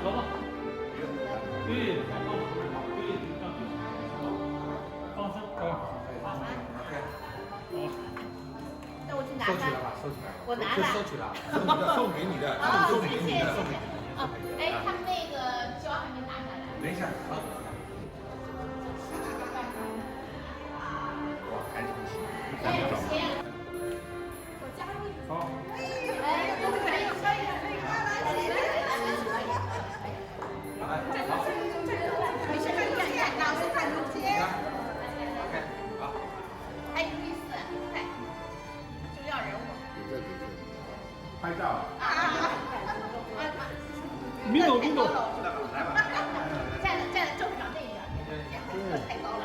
合吧。对，放生，那我去拿收取它。了吧？收取了。我拿了。收取了，送给你的，哦，送给你的，谢送给你谢。的。哦，哎，他们那个胶还没拿下来。等一下，好。哇，还挺行。哎，行。我加入一个。好。哎，可以可以可以，没事，看看，老师看中间。OK， 好。还有意思，快，就要人物。拍照。米抖米抖。来吧。站在正上那边，太高了。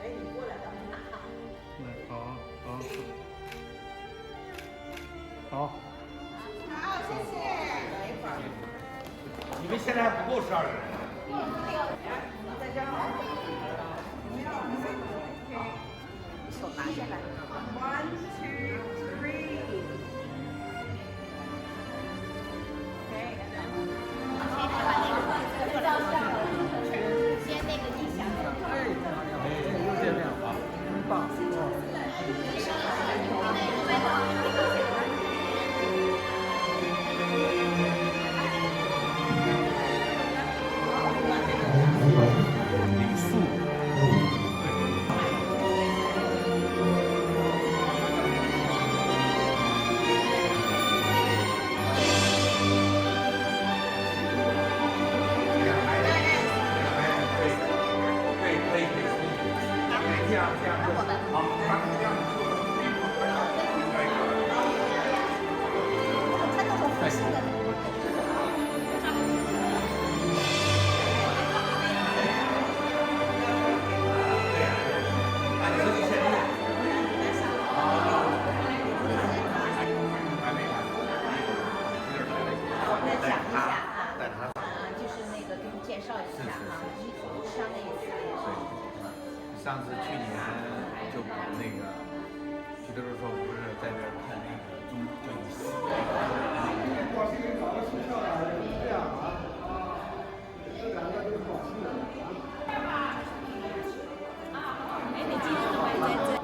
哎，你过来，咱们拿。好，好。好，谢谢。你们现在还不够12个人。在这儿。手拿下来。1, 2, 3。先那个音响。哎，又见面了，真棒。民宿。这样就好，这样它都是复兴的。就是那个给你介绍一下啊，衣服上的意思。上次去年就那个徐德州说不是在这儿看那个中医寺。我给你找个学校啊，这样啊，这两个都是好吃的啊。哎，你今天怎么在这？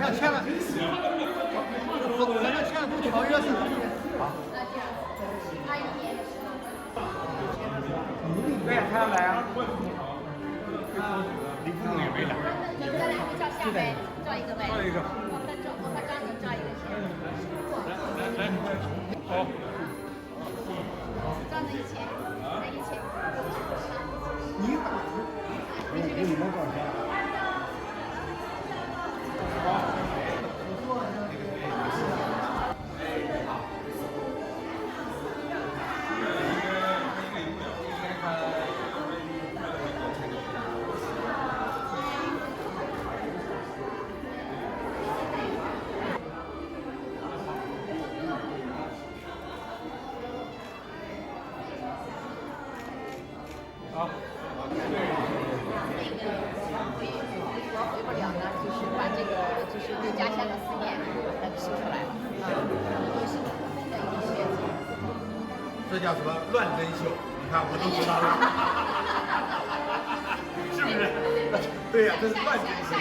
家签了，咱家签了都条约似的。对呀，他要来啊。李副总也没来。你们两个照相呗，照一个呗。照一个。我和张总照一个先。来，好。照那一千，那一千。你打。给你们多少钱？好。我回不了呢，就是把这个就是对家乡的思念说出来了啊，也是普通的一个学习。这叫什么乱真秀？你看我都知道了，是不是？对呀，这是乱真秀。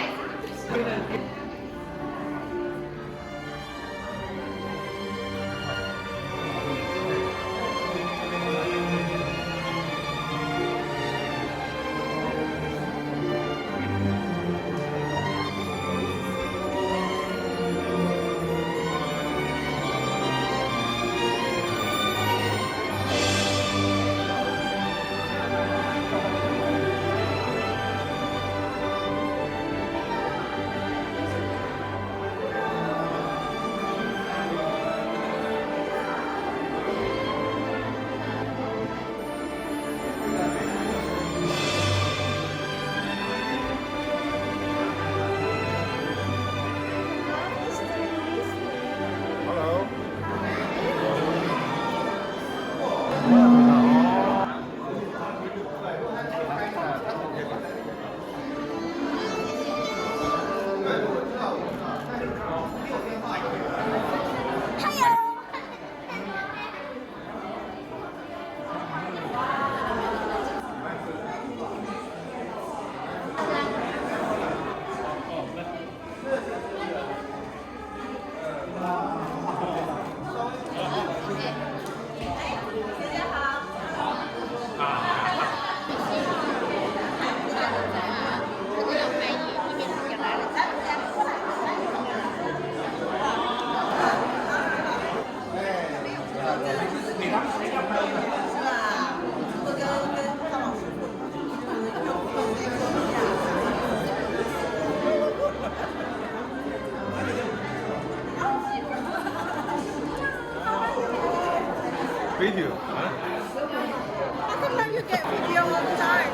Video. How come you get video all the time?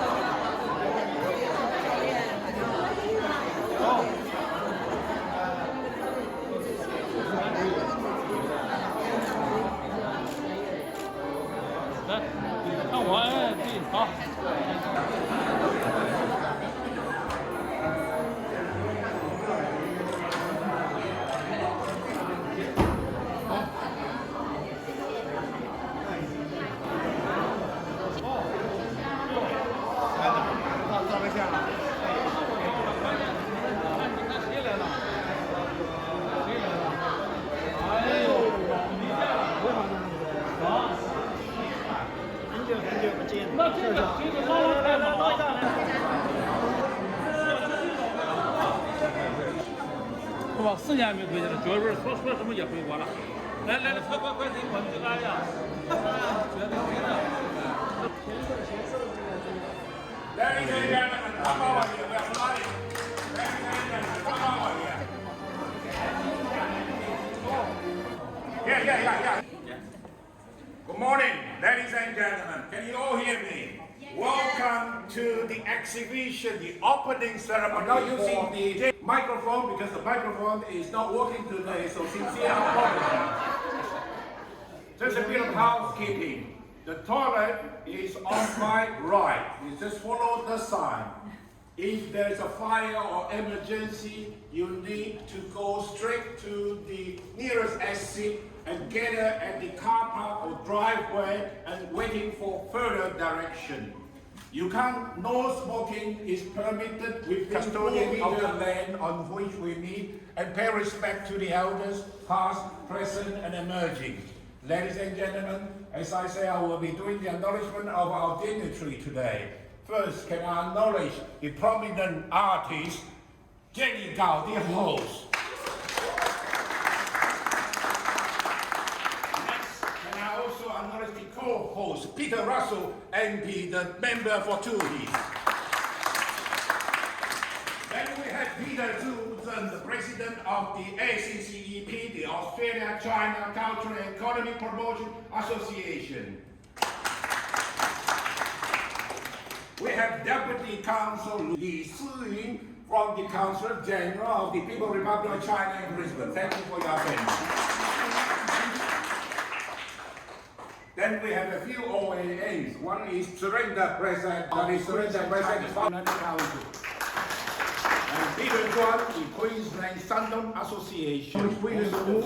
Đấy, không có gì khó.是吧？4年没回去了，觉得说什么也回国了。来，快给我们这个呀！觉得回来。Ladies and gentlemen, come over here. We are flying. Ladies and gentlemen, come over here. Yeah. Good morning, ladies and gentlemen. Can you all hear me? Welcome to the exhibition, the opening ceremony. I'm not using the microphone because the microphone is not working today, so sincere apologies. Just a bit of housekeeping. The toilet is on my right. You just follow the sign. If there's a fire or emergency, you need to go straight to the nearest exit and gather at the car park or driveway and waiting for further direction. You can't, no smoking is permitted with custodian of the land on which we meet and pay respect to the elders, past, present and emerging. Ladies and gentlemen, as I say, I will be doing the acknowledgement of our dignitary today. First, can I acknowledge the prominent artist, Zheng, the host. Also acknowledge the co-host, Peter Russo, MP, the member for Qld. Then we have Peter Zhiwu, the president of the ACCEP, the Australia-China Cultural and Economic Promotion Association. We have Deputy Counsel Li Siyun from the Council General of the People's Republic of China in Brisbane. Thank you for your attention. Then we have a few OAAs. One is Surrender President, that is Surrender President Founding Council. And Peter Chuan, the Queensland Sandon Association.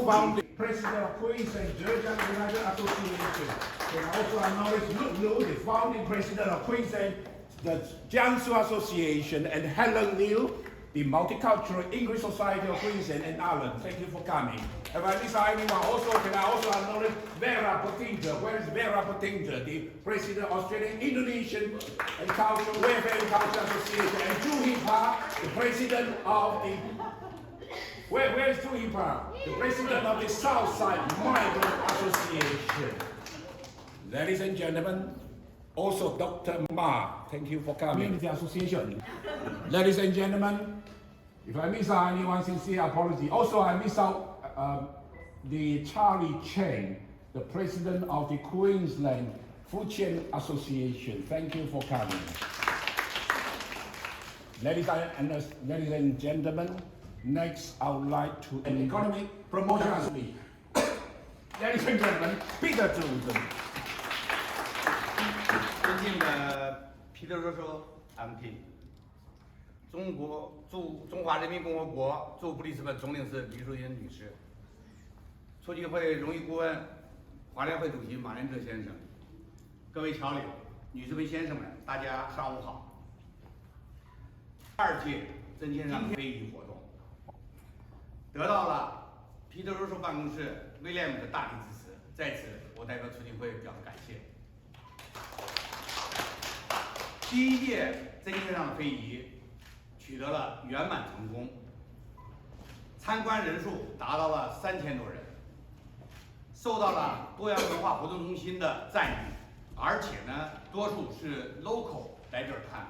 Founding President of Queensland Zhejiang United Association. And also acknowledge Lu, the founding President of Queensland, the Jiangsu Association, and Helen Liu, the Multicultural English Society of Queensland and Ireland. Thank you for coming. If I miss anyone, can I also acknowledge Vera Potinga? Where is Vera Potinga, the President of Australian Indonesian and Cultural Welfare and Culture Association, and Zhu Pa, the President of the where is Zhu Pa? The President of the Southside Migrant Association. Ladies and gentlemen, also Dr. Ma, thank you for coming. Community Association. Ladies and gentlemen, if I miss out anyone, sincere apology. Also, I miss out the Charlie Cheng, the president of the Queensland Fujian Association. Thank you for coming. Ladies and gentlemen, next I would like to an economic promotion as me. Ladies and gentlemen, Peter Zhiwu. 尊敬的 Peter Russo MP， 中华人民共和国驻布里斯本总领事李淑英女士，促进会荣誉顾问、华联会主席马连哲先生，各位侨领、女士们、先生们，大家上午好。2届真天上非遗活动得到了 Peter Russo 办公室威廉姆的大力支持，在此我代表促进会表示感谢。第1届真天上非遗取得了圆满成功，参观人数达到了3000多人，受到了多样文化活动中心的赞誉，而且呢，多数是 local 来这儿看。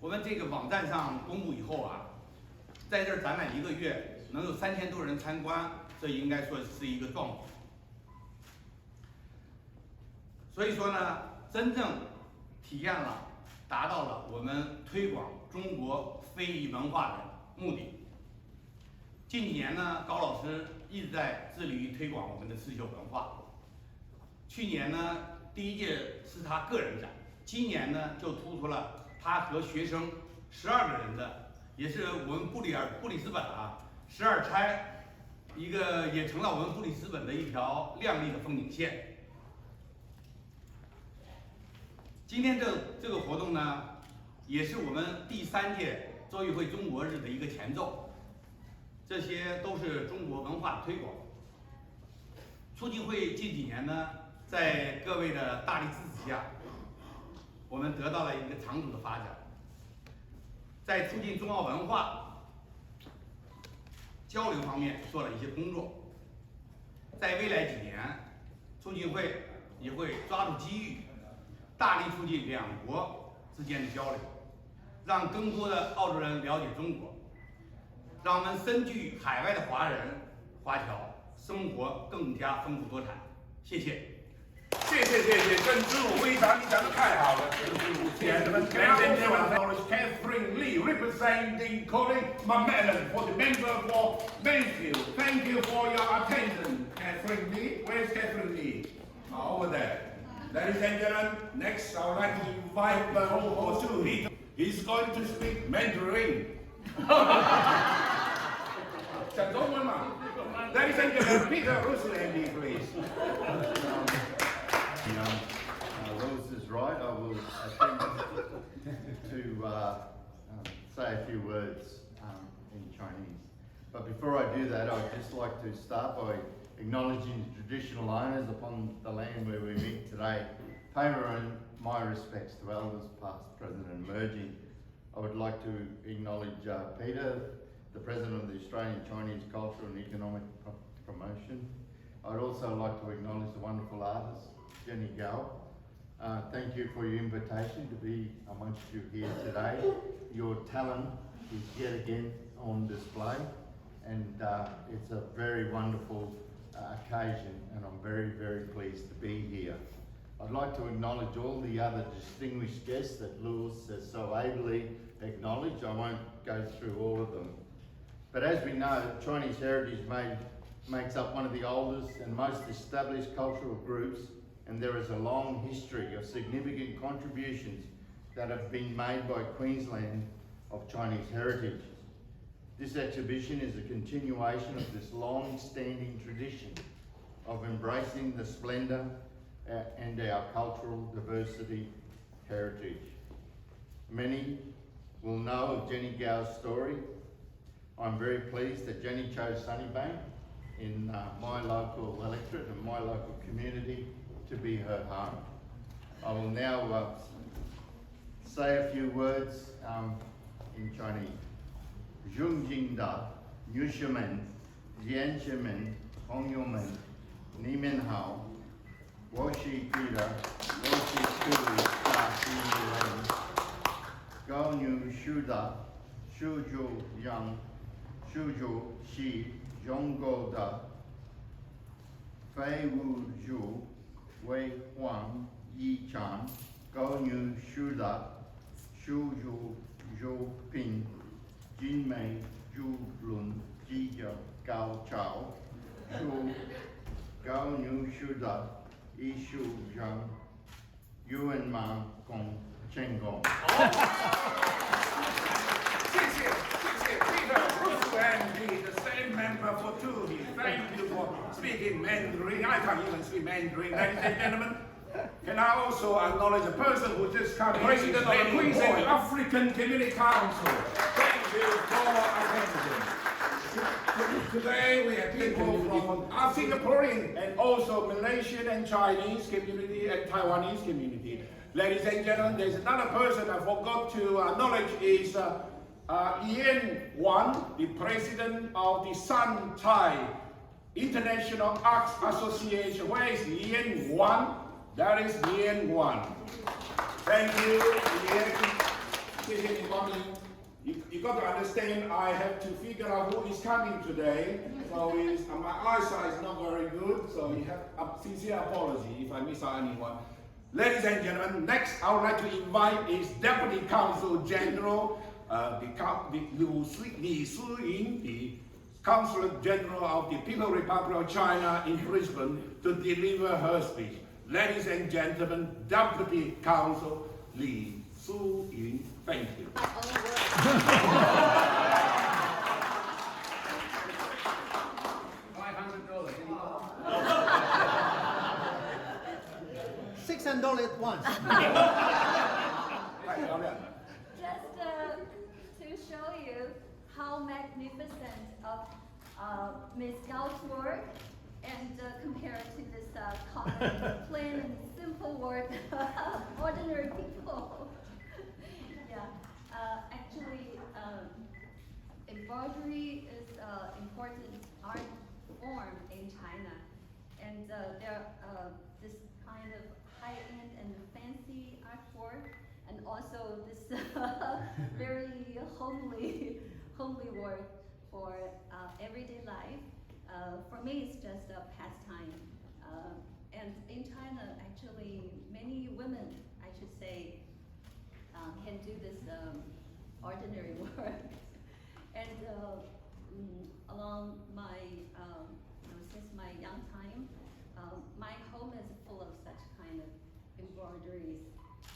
我们这个网站上公布以后啊，在这儿展览1个月，能有3000多人参观，这应该说是一个壮举。所以说呢，真正体现了、达到了我们推广中国非遗文化的目的。近几年呢，高老师一直在致力于推广我们的刺绣文化。去年呢，第1届是他个人展，今年呢就突出了他和学生12个人的，也是我们布里斯本啊12钗，一个也成了我们布里斯本的一条亮丽的风景线。今天这个活动呢，也是我们第3届周议会中国日的一个前奏，这些都是中国文化的推广。促进会近几年呢，在各位的大力支持下，我们得到了一个长足的发展，在促进中澳文化交流方面做了一些工作。在未来几年，促进会也会抓住机遇，大力促进2国之间的交流，让更多的澳洲人了解中国，让我们身居海外的华人华侨生活更加丰富多彩。谢谢。谢谢，跟Zhiwu非常，你讲得太好了。Gentlemen, Catherine Lee, representing Colin Macmillan for the member for Mayfield. Thank you for your attention, Catherine Lee. Where's Catherine Lee? Over there. Ladies and gentlemen, next I would like to invite the host. He's going to speak Mandarin. 讲中文嘛。Ladies and gentlemen, Peter Russo, MD, please. Rose is right. I will attend to say a few words in Chinese. But before I do that, I'd just like to start by acknowledging the traditional owners upon the land where we meet today. Pay my respects to elders past, present and emerging. I would like to acknowledge Peter, the President of the Australian Chinese Cultural and Economic Promotion. I'd also like to acknowledge the wonderful artist, Jenny Gao. Thank you for your invitation to be amongst you here today. Your talent is yet again on display, and it's a very wonderful occasion, and I'm very, very pleased to be here. I'd like to acknowledge all the other distinguished guests that Lewis has so ably acknowledged. I won't go through all of them. But as we know, Chinese heritage makes up one of the oldest and most established cultural groups, and there is a long history of significant contributions that have been made by Queensland of Chinese heritage. This exhibition is a continuation of this long-standing tradition of embracing the splendour and our cultural diversity heritage. Many will know of Jenny Gao's story. I'm very pleased that Jenny chose Sunnybank in my local electorate and my local community to be her home. I will now say a few words in Chinese. Zheng Jing Da, Yu Shimen, Jian Shimen, Hong Yu Men, Ni Men Hao, Wo Shi Gida, Wo Shi Kuli, Da Xi Len, Gao Nu Shu Da, Shu Zhu Yang, Shu Zhu Xi, Zhong Go Da, Fei Wu Zhu, Wei Huang, Yi Chan, Gao Nu Shu Da, Shu Zhu Zhou Ping, Jin Mei, Zhu Lun, Ji Jia, Gao Chao, Shu, Gao Nu Shu Da, Yi Shu Zhang, Yuan Ma Gong, Chen Gong. Russo and the same member for two here. Thank you for speaking Mandarin. I can't even speak Mandarin, ladies and gentlemen. Can I also acknowledge a person who just come in? President of the Queensland African Community Council. Thank you for attending. Today we have people from our Singaporean and also Malaysian and Chinese community and Taiwanese community. Ladies and gentlemen, there's another person I forgot to acknowledge is Yan Wan, the president of the Sun Tai International Arts Association. Where is Yan Wan? That is Yan Wan. Thank you, Yan. You got to understand, I have to figure out who is coming today. So my eyesight is not very good, so you have a sincere apology if I miss out anyone. Ladies and gentlemen, next I would like to invite is Deputy Consul General Li Siying, the Consul General of the People's Republic of China in Brisbane, to deliver her speech. Ladies and gentlemen, Deputy Consul Li Siying, thank you. $600 at once. Just to show you how magnificent of Ms. Gao's work and compared to this common, plain and simple work of ordinary people. Yeah, actually, embroidery is an important art form in China, and there this kind of high-end and fancy artwork, and also this very homely work for everyday life. For me, it's just a pastime. And in China, actually, many women, I should say, can do this ordinary work. And along my, since my young time, my home is full of such kind of embroideries,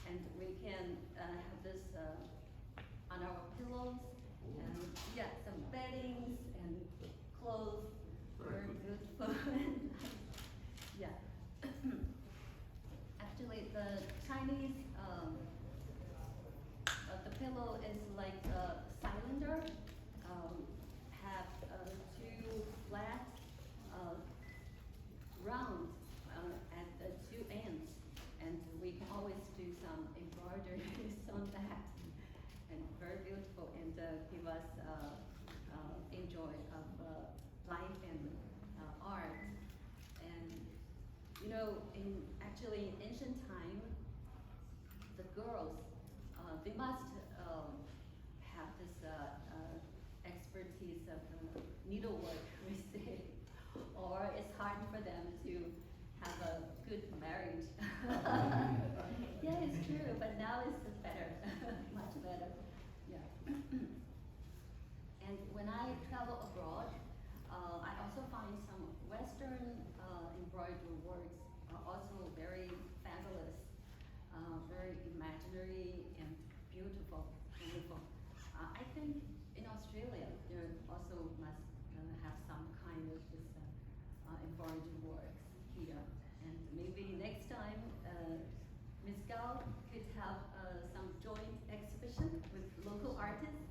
and we can have this on our pillows, and yeah, some beddings and clothes. Very beautiful. Yeah. Actually, the Chinese like a cylinder, have two flat, round at the two ends, and we can always do some embroideries on that, and very beautiful, and give us enjoy of life and art. And you know, actually in ancient time, the girls they must have this expertise of needlework, we say, or it's hard for them to have a good marriage. Yeah, it's true, but now it's better, much better. Yeah. And when I travel abroad, I also find some Western embroidery works are also very fabulous, very imaginary and beautiful. I think in Australia there also must have some kind of this embroidery works here, and maybe next time Ms. Gao could have some joint exhibition with local artists.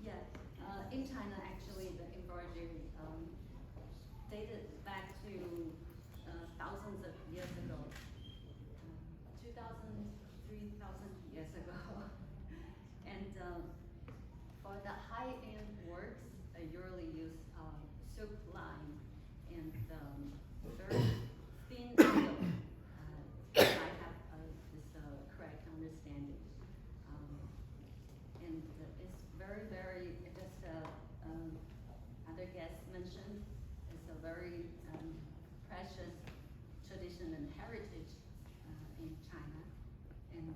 Yeah, in China actually the embroidery dated back to thousands of years ago, 2,000, 3,000 years ago. And for the high-end works, I usually use silk line and very thin needle. I have this correct understanding. And it's very, very, just other guests mentioned, it's a very precious tradition and heritage in China. And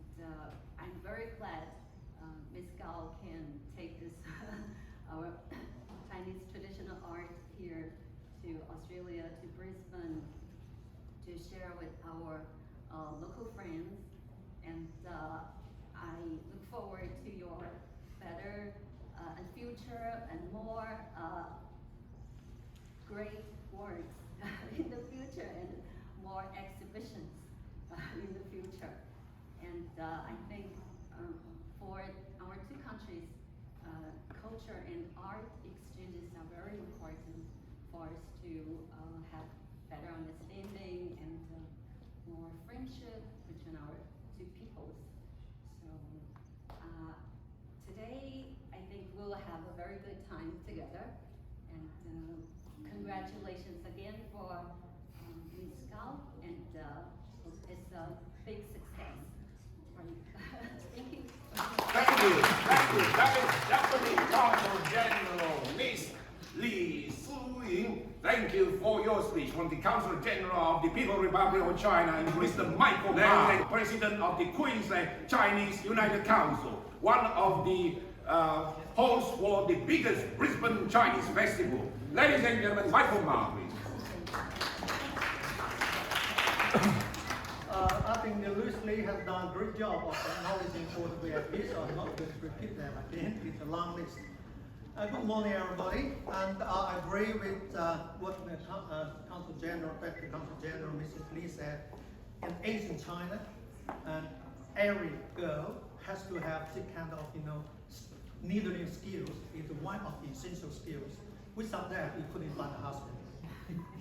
I'm very glad Ms. Gao can take this, our Chinese traditional art here to Australia, to Brisbane, to share with our local friends. And I look forward to your better and future and more great works in the future, and more exhibitions in the future. And I think for our two countries, culture and art exchanges are very important for us to have better understanding and more friendship between our two peoples. So today, I think we'll have a very good time together. And congratulations again for Ms. Gao, and it's a big success for you. Thank you. Thank you. That is Deputy Consul General Miss Li Suying. Thank you for your speech from the Consul General of the People's Republic of China and Mr. Michael Ma, President of the Queensland Chinese United Council, one of the hosts for the biggest Brisbane Chinese Festival. Ladies and gentlemen, Michael Ma, please. I think the Louis Lee has done a great job of acknowledging all the VIPs, so I'm not going to repeat them again. It's a long list. Good morning, everybody. And I agree with what the Consul General, Deputy Consul General, Mrs. Lee said. In Asian China, every girl has to have this kind of, needling skills. It's one of the essential skills. Without that, you couldn't find a husband.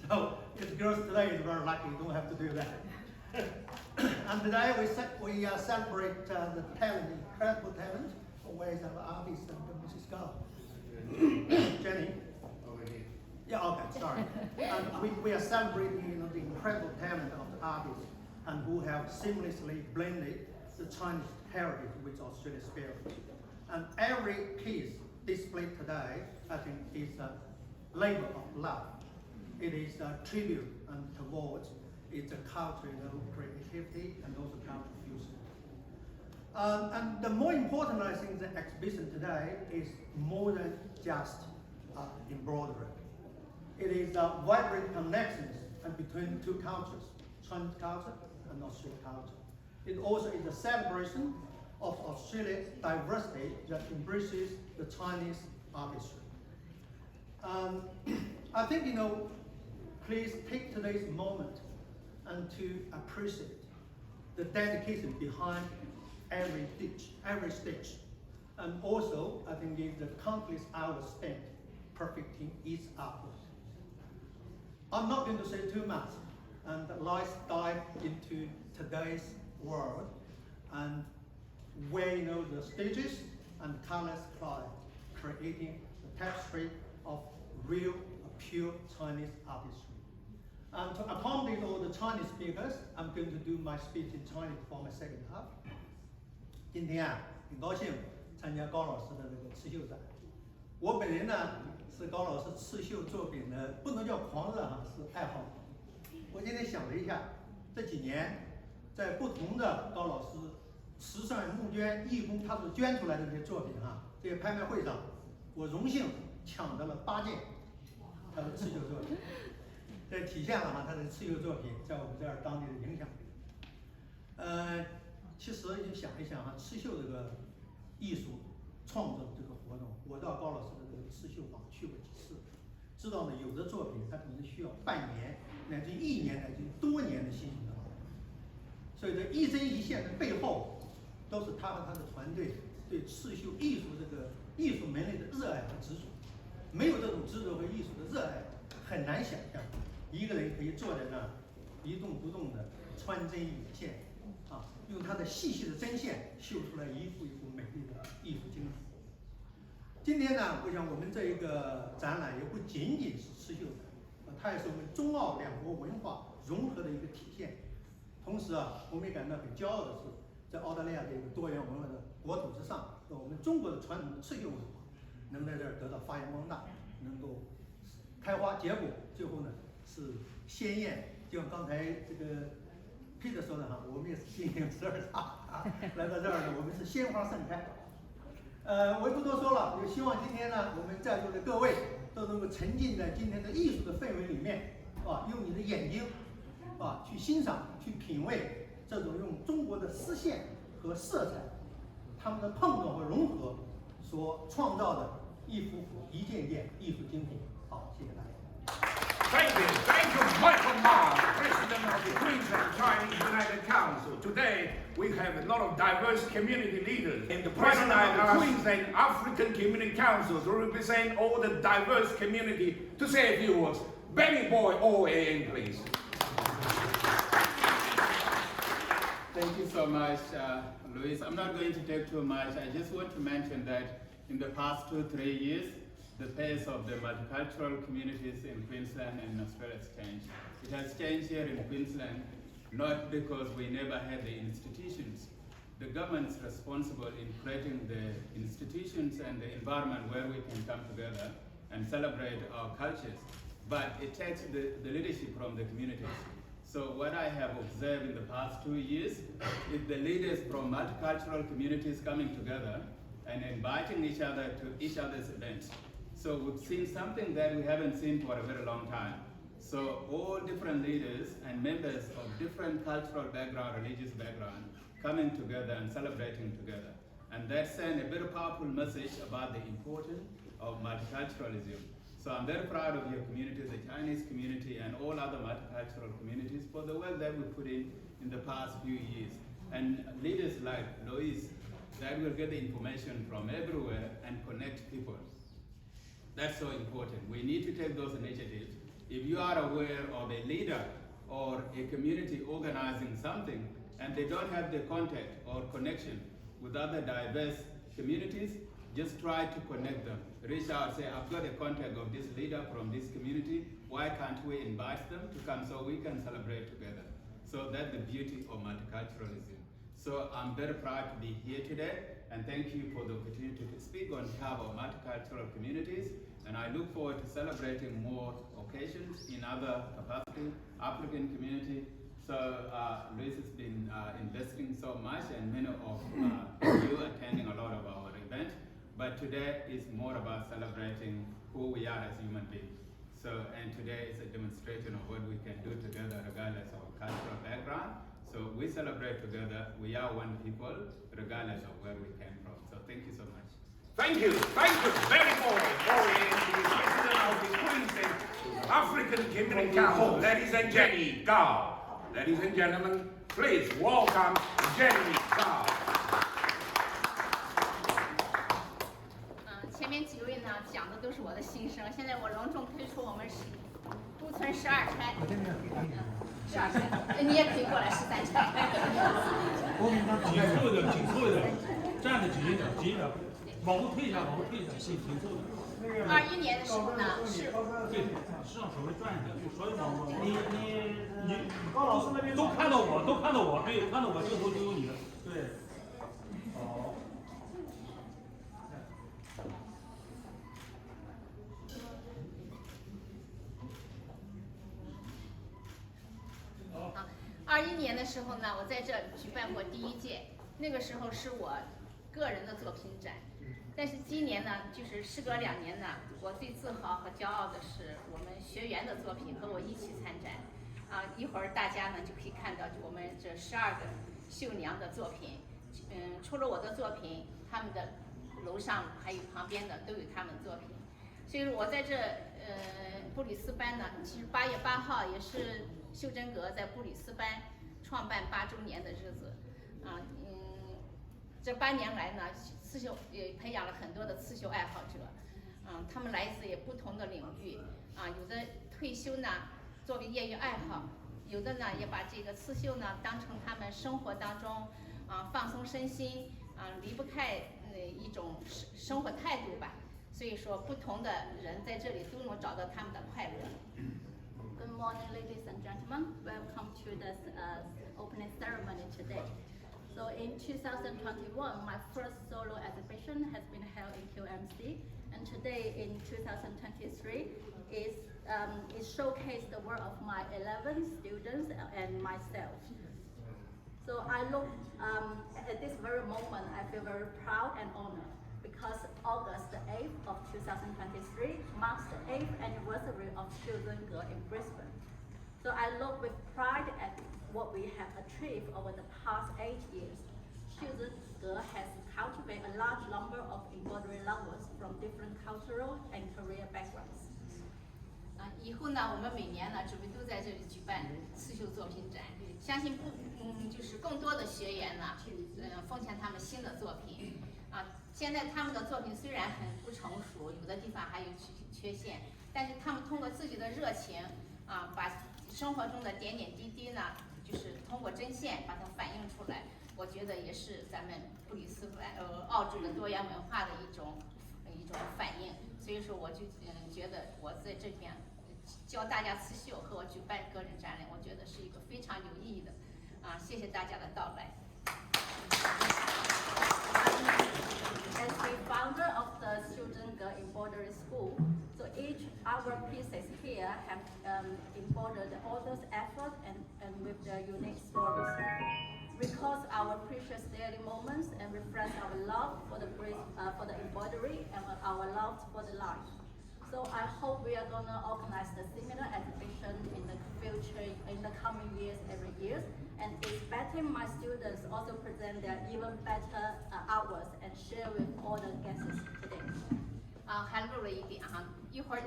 So, if girls today is very lucky, you don't have to do that. And today we celebrate the talent, incredible talent, always our artist and Mrs. Gao. Jenny? Over here. Yeah, okay, sorry. And we are celebrating the incredible talent of the artists, and who have seamlessly blended the Chinese heritage with Australian spirit. And every piece displayed today, I think, is a labor of love. It is a tribute and towards its culture, creativity, and also cultural fusion. And the more important, I think, the exhibition today is more than just embroidery. It is vibrant connections between two cultures, Chinese culture and Australian culture. It also is a celebration of Australia's diversity that embraces the Chinese artistry. I think, please take today's moment and to appreciate the dedication behind every stitch And also, I think it's the countless hours spent perfecting each artwork. I'm not going to say too much, and let's dive into today's world and where the stages and colors apply, creating the tapestry of real, pure Chinese artistry. And to accommodate all the Chinese speakers, I'm going to do my speech in Chinese for my second half. 今天啊，很高兴参加高老师的这个刺绣展。我本人呢是高老师刺绣作品的不能叫狂热哈，是爱好者。我今天想了一下，这几年在不同的高老师慈善募捐、义工他是捐出来的这些作品哈，这些拍卖会上，我荣幸抢得了8件他的刺绣作品，这体现了他的刺绣作品在我们这儿当地的影响力。其实你想一想刺绣这个艺术创作这个活动，我到高老师的这个刺绣坊去过几次，知道呢有的作品它可能需要半年乃至1年乃至多年的辛勤的劳动，所以这一针一线的背后，都是他和他的团队对刺绣艺术这个艺术门类的热爱和执着。没有这种执着和艺术的热爱，很难想象一个人可以坐在那儿一动不动的穿针引线，用他的细细的针线绣出来一幅一幅美丽的艺术精品。今天呢，我想我们这一个展览也不仅仅是刺绣展，它也是我们中澳两国文化融合的一个体现。同时我们也感到很骄傲的是，在澳大利亚这个多元文化的国土之上，我们中国的传统的刺绣文化能在这儿得到发扬光大，能够开花结果，最后呢是鲜艳。就像刚才这个Peter 说的我们也是心灵12场来到这儿呢，我们是鲜花盛开。我也不多说了，也希望今天呢，我们在座的各位都能够沉浸在今天的艺术的氛围里面，用你的眼睛去欣赏、去品味这种用中国的丝线和色彩，它们的碰撞和融合所创造的一幅幅、一件件艺术精品。好，谢谢大家。Thank you, Michael Ma, President of the Queensland Chinese United Council. Today, we have a lot of diverse community leaders. And the President of the Queensland African Community Council to represent all the diverse community to say a few words. Benny Boy, OAN, please. Thank you so much, Luis. I'm not going to take too much. I just want to mention that in the past 2-3 years, the pace of the multicultural communities in Queensland and Australia has changed. It has changed here in Queensland, not because we never had the institutions. The government's responsible in creating the institutions and the environment where we can come together and celebrate our cultures. But it takes the leadership from the communities. So what I have observed in the past 2 years is the leaders from multicultural communities coming together and inviting each other to each other's events. So we've seen something that we haven't seen for a very long time. So all different leaders and members of different cultural background, religious background, coming together and celebrating together. And that sent a very powerful message about the importance of multiculturalism. So I'm very proud of your communities, the Chinese community and all other multicultural communities for the work that we put in the past few years. And leaders like Luis that will get the information from everywhere and connect people. That's so important. We need to take those initiatives. If you are aware of a leader or a community organizing something and they don't have the contact or connection with other diverse communities, just try to connect them. Reach out, say, I've got a contact of this leader from this community. Why can't we invite them to come so we can celebrate together? So that's the beauty of multiculturalism. So I'm very proud to be here today, and thank you for the opportunity to speak on behalf of multicultural communities. And I look forward to celebrating more occasions in other capacity, African community. So Luis has been investing so much, and many of you attending a lot of our events. But today is more about celebrating who we are as human beings. So, and today is a demonstration of what we can do together regardless of cultural background. So we celebrate together. We are one people regardless of where we came from. So thank you so much. Thank you very much, the President of the Queensland African Community Council, ladies and Jenny Gao. Ladies and gentlemen, please welcome Jenny Gao. 边几位呢讲的都是我的心声。现在我隆重推出我们都村12钗，12钗，你也可以过来13钗。紧凑一点，紧凑一点，站得紧一点，紧一点，往后退一下，往后退一下，紧凑的。21年的时候呢，是对，是让稍微转一下，就稍微往你高老师那边都看到我，都看到我，对，看到我镜头就有你，对。好。21年的时候呢，我在这里举办过第1届，那个时候是我个人的作品展。但是今年呢，就是时隔2年呢，我最自豪和骄傲的是我们学员的作品和我一起参展。一会儿大家呢就可以看到我们这12个绣娘的作品。除了我的作品，他们的楼上还有旁边的都有他们的作品。所以我在这布里斯班呢，其实8月8号也是袖珍阁在布里斯班创办8周年的日子。这8年来呢，刺绣也培养了很多的刺绣爱好者，他们来自也不同的领域，有的退休呢作为业余爱好，有的呢也把这个刺绣呢当成他们生活当中放松身心，离不开一种生活态度吧。所以说，不同的人在这里都能找到他们的快乐。Good morning, ladies and gentlemen. Welcome to the opening ceremony today. So in 2021, my first solo exhibition has been held in QMC, and today in 2023 it showcased the work of my 11 students and myself. So I look at this very moment, I feel very proud and honored because August 8th of 2023 marks the 8th anniversary of Children's Girl in Brisbane. So I look with pride at what we have achieved over the past 8 years. Children's Girl has cultivated a large number of embroidery lovers from different cultural and career backgrounds. 以后呢，我们每年呢，准备都在这里举办刺绣作品展，相信就是更多的学员呢，奉献他们新的作品。现在他们的作品虽然很不成熟，有的地方还有缺陷，但是他们通过自己的热情，把生活中的点点滴滴呢，就是通过针线把它反映出来。我觉得也是咱们布里斯班澳洲的多元文化的一种反应。所以说，我就觉得我在这边教大家刺绣和我举办个人展览，我觉得是一个非常有意义的。谢谢大家的到来。As the founder of the Children's Girl Embroidery School, so each our pieces here have embroidered all those efforts and with their unique stories. Records our precious daily moments and reflects our love for the embroidery and our love for the life. So I hope we are gonna organize the similar exhibition in the future, in the coming years, every year, and expecting my students also present their even better artworks and share with all the guests today. 还漏了一点一会儿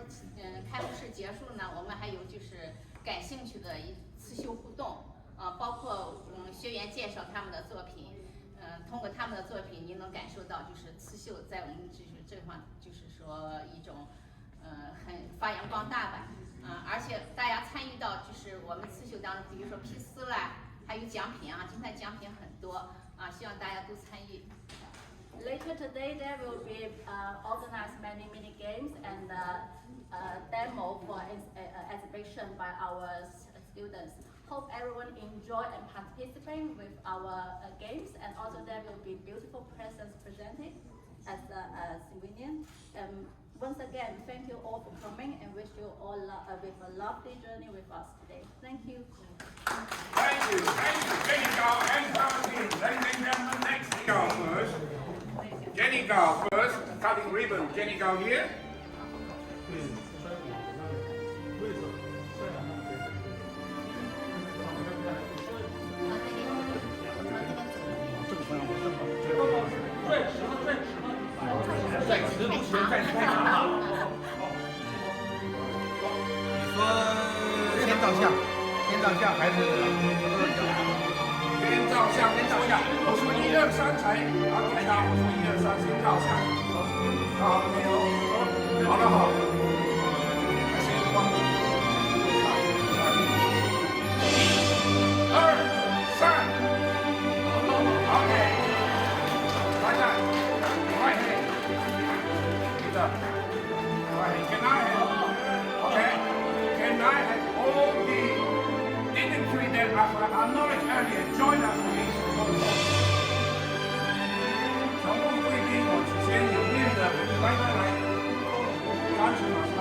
开幕式结束呢，我们还有就是感兴趣的刺绣互动，包括学员介绍他们的作品，通过他们的作品，您能感受到就是刺绣在我们就是这方就是说一种很发扬光大吧，而且大家参与到就是我们刺绣当中，比如说批丝啦，还有奖品今天奖品很多希望大家都参与。Later today, there will be organized many mini games and demo for exhibition by our students. Hope everyone enjoy and participate with our games, and also there will be beautiful presents presented as a souvenir. Once again, thank you all for coming and wish you all with a lovely journey with us today. Thank you. Thank you, Jenny Gao and Valentine. Ladies and gentlemen, next Gao first. Jenny Gao first, cutting ribbon. Jenny Gao here. 你说先照相还是先照相，我说1、2、3才，好，台长，我说1、2、3，先照相。好，没有。好了好。I say 1、2、3。Okay. Right hand. Right hand. Get up. Right hand. Can I have? Okay. Can I have all the dignitary that I acknowledged earlier join us, please? 全部贵宾，我首先有面的，来，安全老师来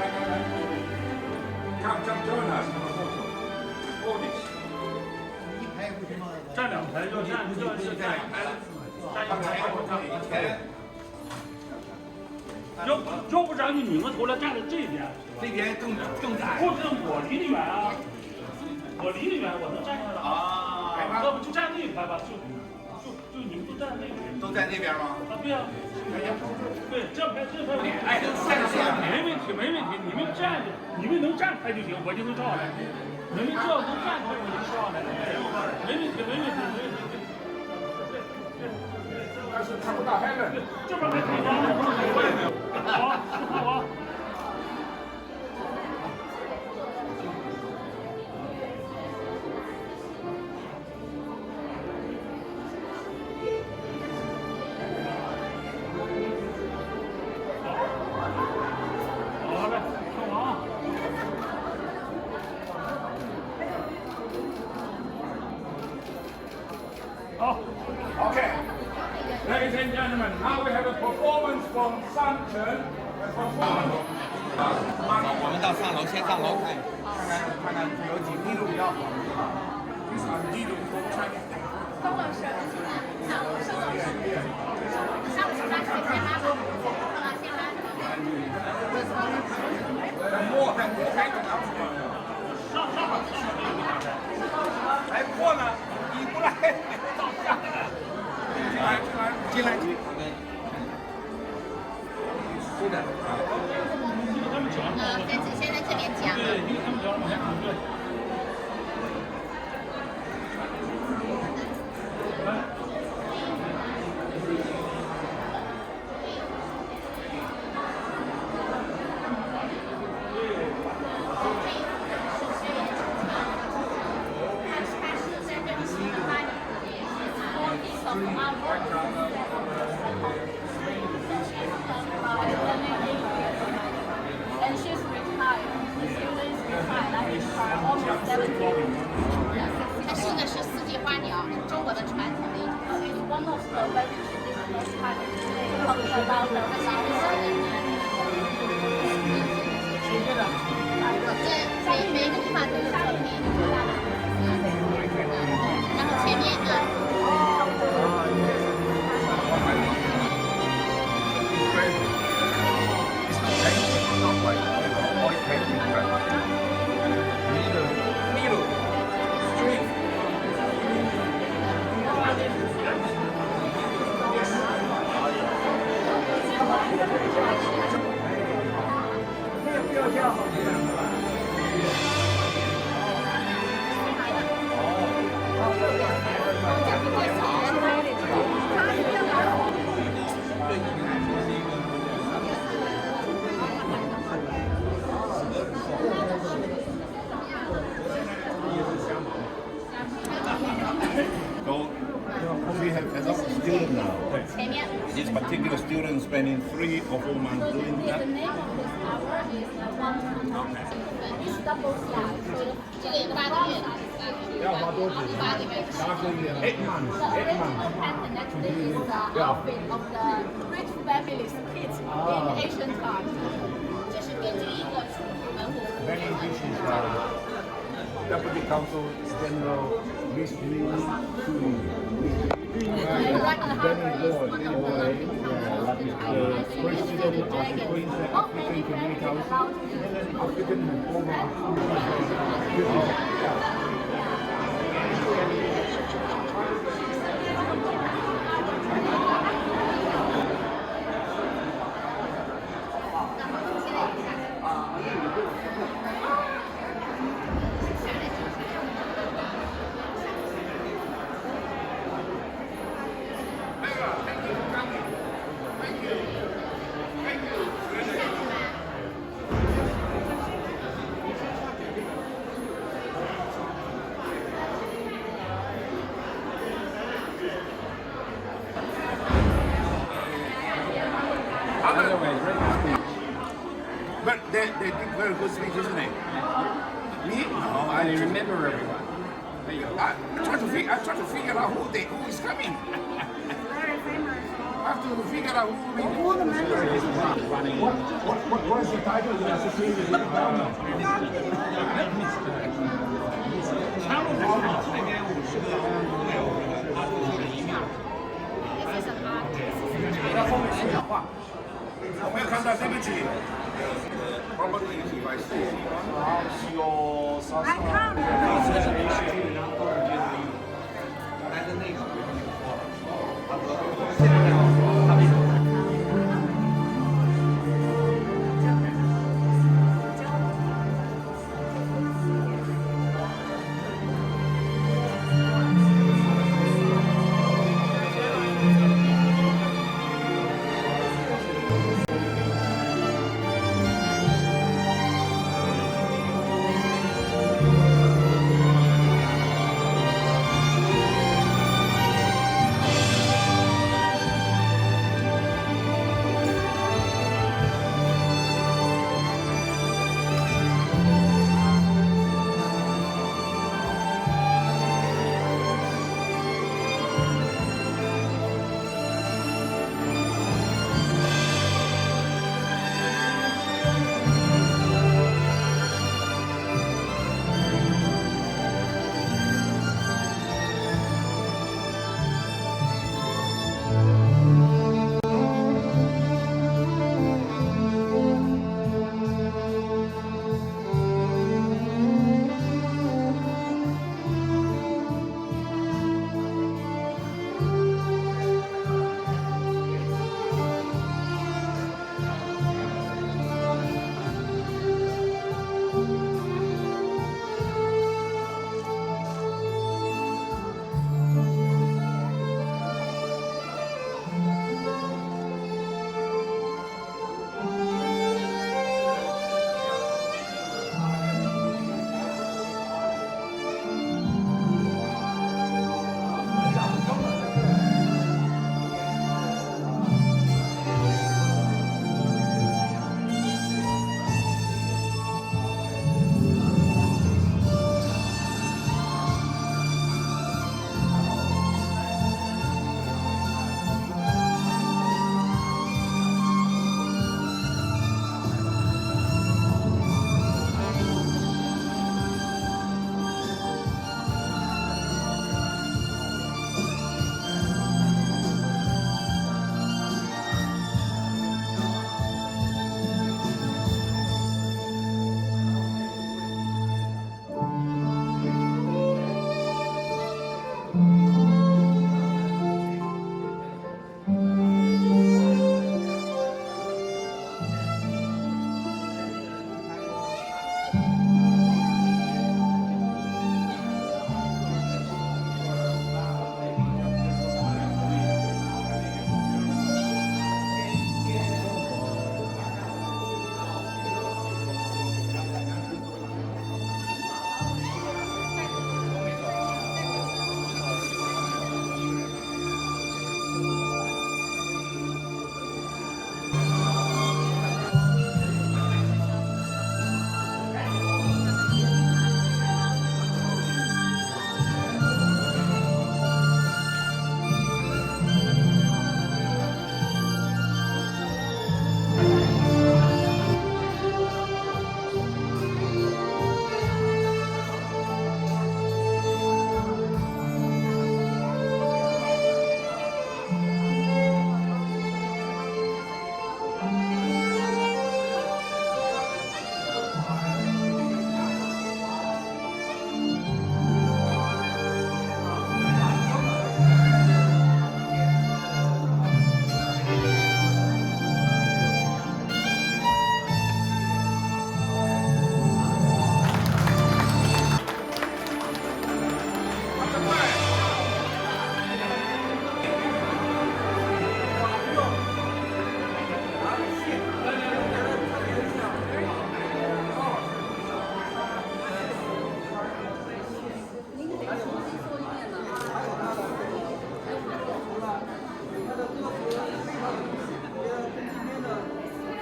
，come join us for the photo. All this. 站两排，要站两排，站一排，要不然你拧过头来站在这边，这边更窄。不是我离得远啊，我能站上的啊。要不就站那一排吧，就你们都站那边。都在那边吗？啊，对呀。对，这排。哎，站这样。没问题，你们站着，你们能站开就行，我就能照来。你们只要能站开，我就能照来。没问题。但是看不到黑的。这边还可以吗？好，看我。Okay. Ladies and gentlemen, now we have a performance from Zheng. Performance. 我们到上楼，先上楼看有几密度比较好。高老师，邵老师，上午拉水先拉吧，先拉。摸开整上去。还破呢，你不来。进来。是的。分子先在这边讲。And she's retired. The student is retired. I mean, for almost 70. 它是的是四季花鸟，中国的传统的一种。It's one of the very traditional kind of talking about the language. 这每个地方都有作品，然后前面呢。We have a lot of students now. 前面。 This particular student spending 3 or 4 months doing The that. name of this hour is one. It's double slide. 这个有8个月。要花多久？8个月。8 months. The original pattern actually is the outfit of the rich family's kids in ancient times. 这是根据一个文物。 Many dishes Deputy Council General listening to President of the Queen's African Community Council, African Otherwise, but they did very good speech, isn't it? Me? No, I remember everyone. I try to figure out who is coming. Very famous. I have to figure out who All the members. What is the title of the association?我没有看到这个剧，包括这个戏吧，I come. 我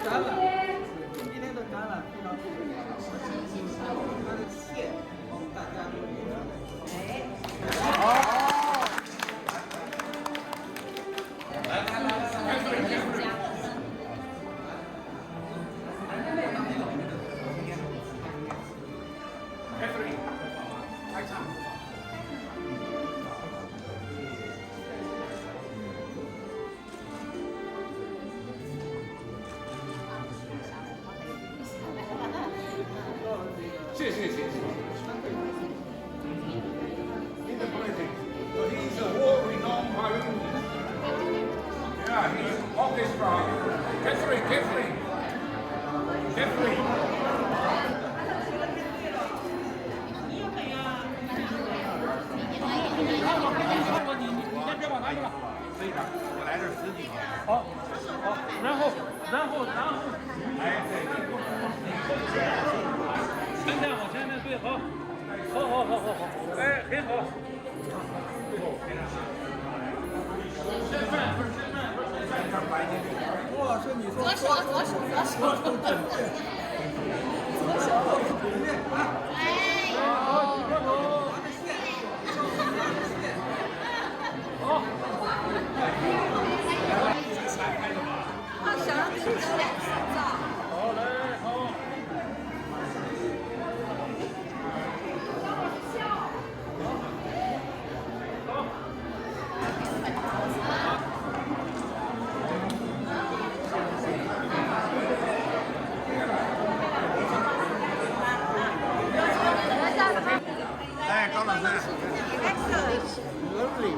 展览，今天的展览非常特别，它的线大家都有。谢谢。So he's a world-renowned violinist. Yeah, he's orchestra. Catherine. 你先别往拿去了。可以的，我来这儿10几年。好，然后，哎，对。前面对，好，哎，很好。郭老师，你说左手。他想让自己的脸照。好嘞，好。哎，高老师。Excellent. Lovely.